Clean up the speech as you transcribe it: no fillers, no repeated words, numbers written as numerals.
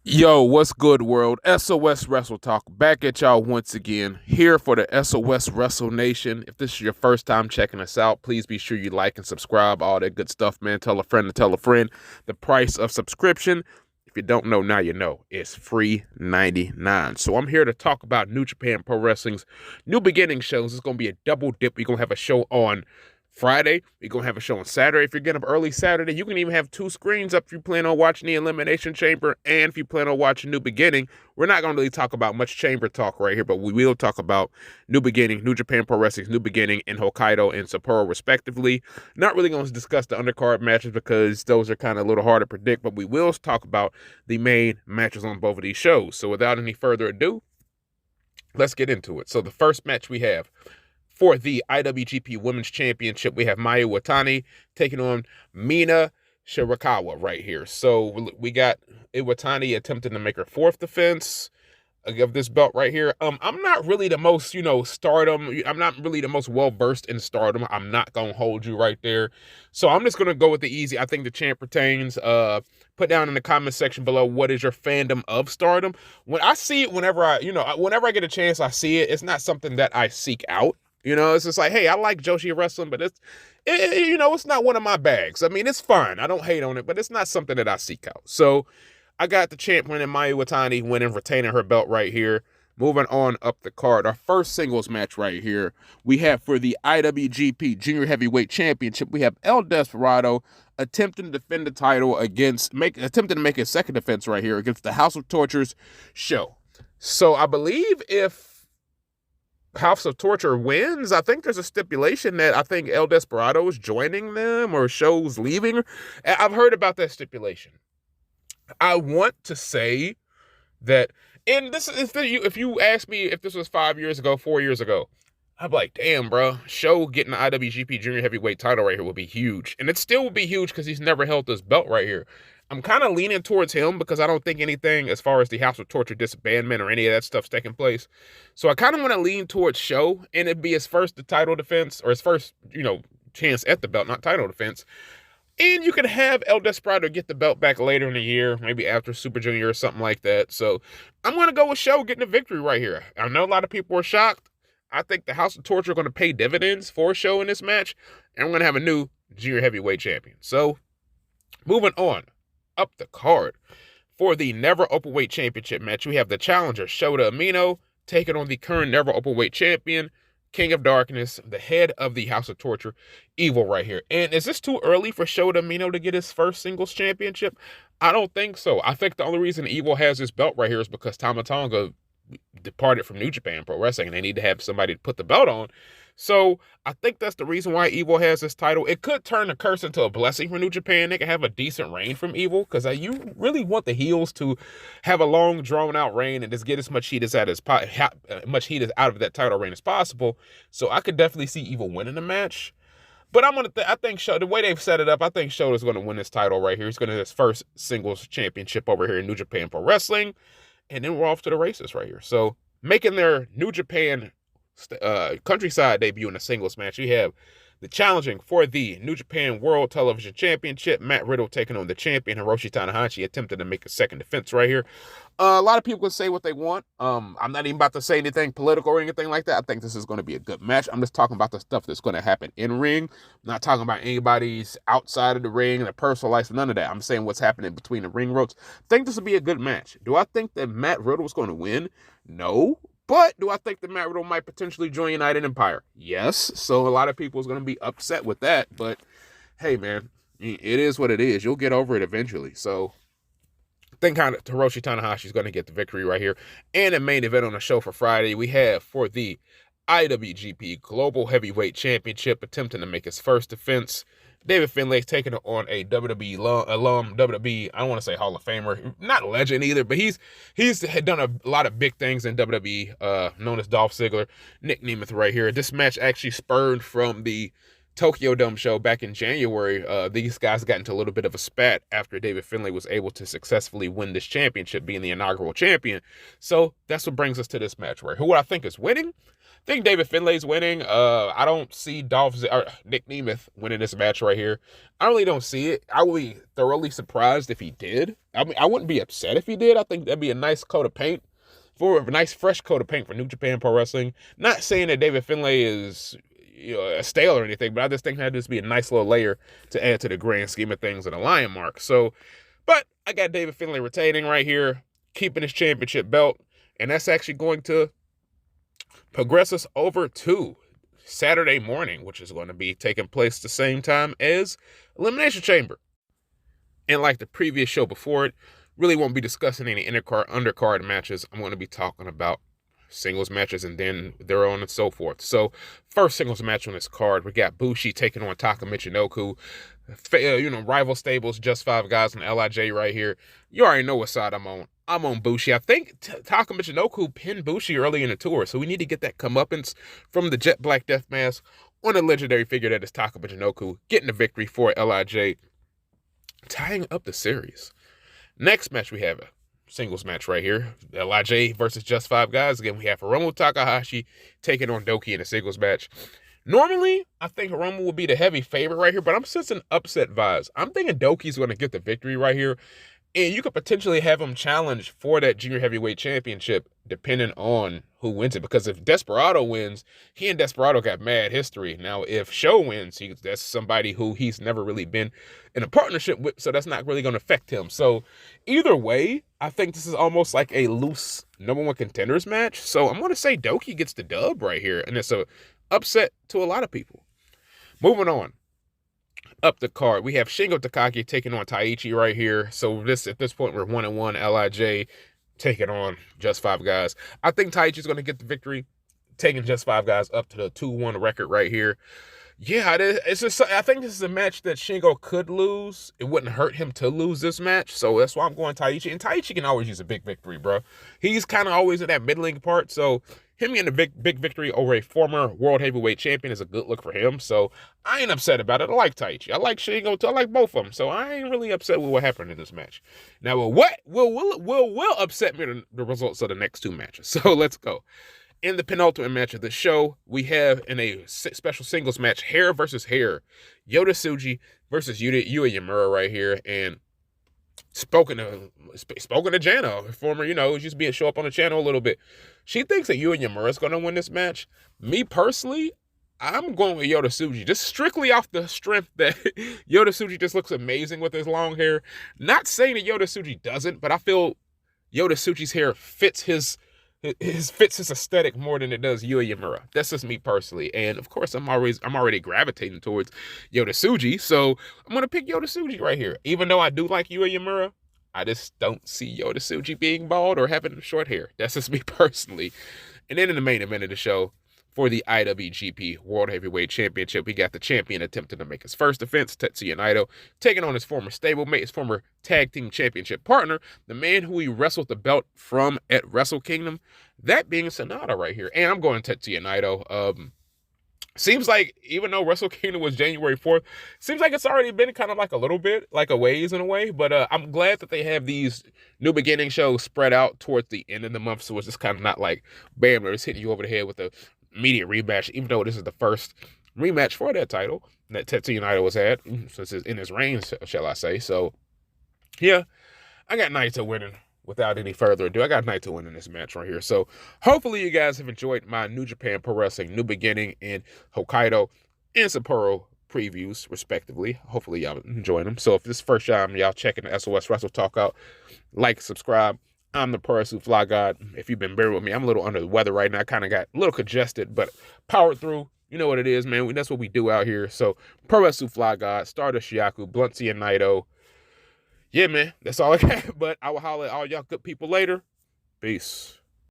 Yo, what's good, world? SOS Wrestle Talk back at y'all once again, here for the SOS Wrestle Nation. If this is your first time checking us out, please be sure you like and subscribe, all that good stuff, man. Tell a friend to tell a friend. The price of subscription, if you don't know, now you know, it's free 99. So I'm here to talk about New Japan Pro Wrestling's New Beginning shows. It's going to be a double dip. We're going to have a show on Friday. We're going to have a show on Saturday. If you're getting up early Saturday, you can even have two screens up if you plan on watching the Elimination Chamber and if you plan on watching New Beginning. We're not going to really talk about much chamber talk right here, but we will talk about New Beginning, New Japan Pro Wrestling's New Beginning in Hokkaido and Sapporo, respectively. Not really going to discuss the undercard matches because those are kind of a little hard to predict, but we will talk about the main matches on both of these shows. So without any further ado, let's get into it. So the first match we have for the IWGP Women's Championship, we have Mayu Iwatani taking on Mina Shirakawa right here. So we got Iwatani attempting to make her fourth defense of this belt right here. I'm not really the most, stardom. I'm not really the most well-versed in stardom. I'm not going to hold you right there. So I'm just going to go with the easy. I think the champ retains. Put down in the comment section below, what is your fandom of stardom? When I see it, whenever I get a chance, I see it. It's not something that I seek out. It's just like, hey, I like Joshi wrestling, but it's not one of my bags. I mean, it's fine. I don't hate on it, but it's not something that I seek out. So I got the champ winning, Mayu Iwatani winning, retaining her belt right here. Moving on up the card, our first singles match right here, we have for the IWGP Junior Heavyweight Championship, we have El Desperado attempting to defend the title attempting to make his second defense right here against the House of Torture's Show. So I believe if House of Torture wins, I think there's a stipulation that I think El Desperado is joining them or Show's leaving. I've heard about that stipulation. I want to say that, and this is if you ask me if this was 5 years ago, 4 years ago, I'm like, damn, bro, Show getting the IWGP Junior Heavyweight title right here would be huge. And it still would be huge because he's never held this belt right here. I'm kind of leaning towards him because I don't think anything as far as the House of Torture disbandment or any of that stuff's taking place. So I kind of want to lean towards Show, and it'd be his first title defense, or his first, chance at the belt, not title defense. And you could have El Desperado get the belt back later in the year, maybe after Super Junior or something like that. So I'm going to go with Show getting a victory right here. I know a lot of people are shocked. I think the House of Torture are going to pay dividends for Show in this match, and we're going to have a new Junior Heavyweight Champion. So moving on up the card for the Never Openweight Championship match, we have the challenger Shota Umino taking on the current Never Openweight Champion, King of Darkness, the head of the House of Torture, Evil right here. And is this too early for Shota Umino to get his first singles championship? I don't think so. I think the only reason Evil has this belt right here is because Tama Tonga departed from New Japan Pro Wrestling and they need to have somebody to put the belt on. So I think that's the reason why Evil has this title. It could turn a curse into a blessing for New Japan. They can have a decent reign from Evil because you really want the heels to have a long, drawn-out reign and just get as much heat as out of that title reign as possible. So I could definitely see Evil winning the match. But I think the way they've set it up, I think Shota's going to win this title right here. He's going to have his first singles championship over here in New Japan Pro Wrestling. And then we're off to the races right here. So making their New Japan countryside debut in a singles match, we have the challenging for the New Japan World Television Championship, Matt Riddle taking on the champion Hiroshi Tanahashi, attempting to make a second defense right here. A lot of people can say what they want. I'm not even about to say anything political or anything like that. I think this is going to be a good match. I'm just talking about the stuff that's going to happen in ring. I'm not talking about anybody's outside of the ring, their personal life, none of that. I'm saying what's happening between the ring ropes. I think this will be a good match. Do I think that Matt Riddle is going to win? No. But do I think that Matt Riddle might potentially join United Empire? Yes. So a lot of people is going to be upset with that. But hey, man, it is what it is. You'll get over it eventually. So I think Hiroshi Tanahashi is going to get the victory right here. And the main event on the show for Friday, we have for the IWGP Global Heavyweight Championship, attempting to make his first defense, David Finlay's taking it on a WWE alum, WWE, I don't want to say Hall of Famer, not legend either, but he's done a lot of big things in WWE, known as Dolph Ziggler, Nick Nemeth right here. This match actually spurred from the Tokyo Dome show back in January, these guys got into a little bit of a spat after David Finlay was able to successfully win this championship, being the inaugural champion. So that's what brings us to this match, right? Who I think is winning? I think David Finlay's winning. I don't see Nick Nemeth winning this match right here. I really don't see it. I would be thoroughly surprised if he did. I mean, I wouldn't be upset if he did. I think that'd be a nice coat of paint for a nice fresh coat of paint for New Japan Pro Wrestling. Not saying that David Finlay is a stale or anything, but I just think that'd just be a nice little layer to add to the grand scheme of things in a lion mark. So, but I got David Finlay retaining right here, keeping his championship belt, and that's actually going to progress us over to Saturday morning, which is going to be taking place the same time as Elimination Chamber. And like the previous show before it, really won't be discussing any undercard matches. I'm going to be talking about singles matches and then their own and so forth. So first singles match on this card, we got BUSHI taking on TAKA Michinoku. Rival stables, just five guys in LIJ right here. You already know what side I'm on. I'm on BUSHI. I think TAKA Michinoku pinned BUSHI early in the tour, so we need to get that comeuppance from the Jet Black Death Mask on a legendary figure that is TAKA Michinoku, getting the victory for LIJ, tying up the series. Next match, we have a singles match right here. LIJ versus Just Five Guys. Again, we have Hiromu Takahashi taking on DOUKI in a singles match. Normally, I think Hiromu will be the heavy favorite right here, but I'm sensing upset vibes. I'm thinking DOUKI's going to get the victory right here, and you could potentially have him challenge for that junior heavyweight championship depending on who wins it. Because if Desperado wins, he and Desperado got mad history. Now, if Show wins, that's somebody who he's never really been in a partnership with, so that's not really going to affect him. So either way, I think this is almost like a loose number one contenders match. So I'm going to say DOUKI gets the dub right here, and it's a upset to a lot of people. Moving on. Up the card, we have Shingo Takagi taking on Taichi right here. So at this point, we're 1-1. LIJ taking on Just Five Guys. I think Taichi's going to get the victory, taking Just Five Guys up to the 2-1 record right here. Yeah, it's just, I think this is a match that Shingo could lose. It wouldn't hurt him to lose this match, so that's why I'm going Taichi. And Taichi can always use a big victory, bro. He's kind of always in that middling part, so him getting a big victory over a former world heavyweight champion is a good look for him. So I ain't upset about it. I like Taichi. I like Shingo too. I like both of them. So I ain't really upset with what happened in this match. Now, what will upset me the results of the next two matches. So let's go. In the penultimate match of the show, we have in a special singles match, hair versus hair, Yota Tsuji versus Yuya Uemura right here. And spoken to Jana, former, used to be a show up on the channel a little bit. She thinks that Yuya Uemura is going to win this match. Me personally, I'm going with Yota Tsuji, just strictly off the strength that Yota Tsuji just looks amazing with his long hair. Not saying that Yota Tsuji doesn't, but I feel Yota Tsuji's hair fits his aesthetic more than it does Yuya Uemura. That's just me personally. And of course, I'm already gravitating towards Yota Tsuji, so I'm gonna pick Yota Tsuji right here. Even though I do like Yuya Uemura, I just don't see Yota Tsuji being bald or having short hair. That's just me personally. And then in the main event of the show, for the IWGP World Heavyweight Championship, we got the champion attempting to make his first defense, Tetsuya Naito, taking on his former stablemate, his former tag team championship partner, the man who he wrestled the belt from at Wrestle Kingdom, that being SANADA right here. And I'm going Tetsuya Naito. Seems like, even though Wrestle Kingdom was January 4th, seems like it's already been kind of like a little bit, like a ways in a way, but I'm glad that they have these New Beginning shows spread out towards the end of the month, so it's just kind of not like, bam, they're just hitting you over the head with a immediate rematch, even though this is the first rematch for that title that Tetsuya Naito was had, since it's in his reign, shall I say. So, yeah, I got Naito winning. Without any further ado, I got Naito winning this match right here. So, hopefully you guys have enjoyed my New Japan Pro Wrestling New Beginning in Hokkaido and Sapporo previews, respectively. Hopefully y'all enjoying them. So, if this is the first time y'all checking the SOS Wrestle Talk out, like, subscribe. I'm the Pro Wrestling Fly God. If you've been bearing with me, I'm a little under the weather right now. I kind of got a little congested, but powered through. You know what it is, man. That's what we do out here. So, Pro Wrestling Fly God, Stardust Shiaku, Bluntsy, and Naito. Yeah, man. That's all I got. But I will holler at all y'all good people later. Peace.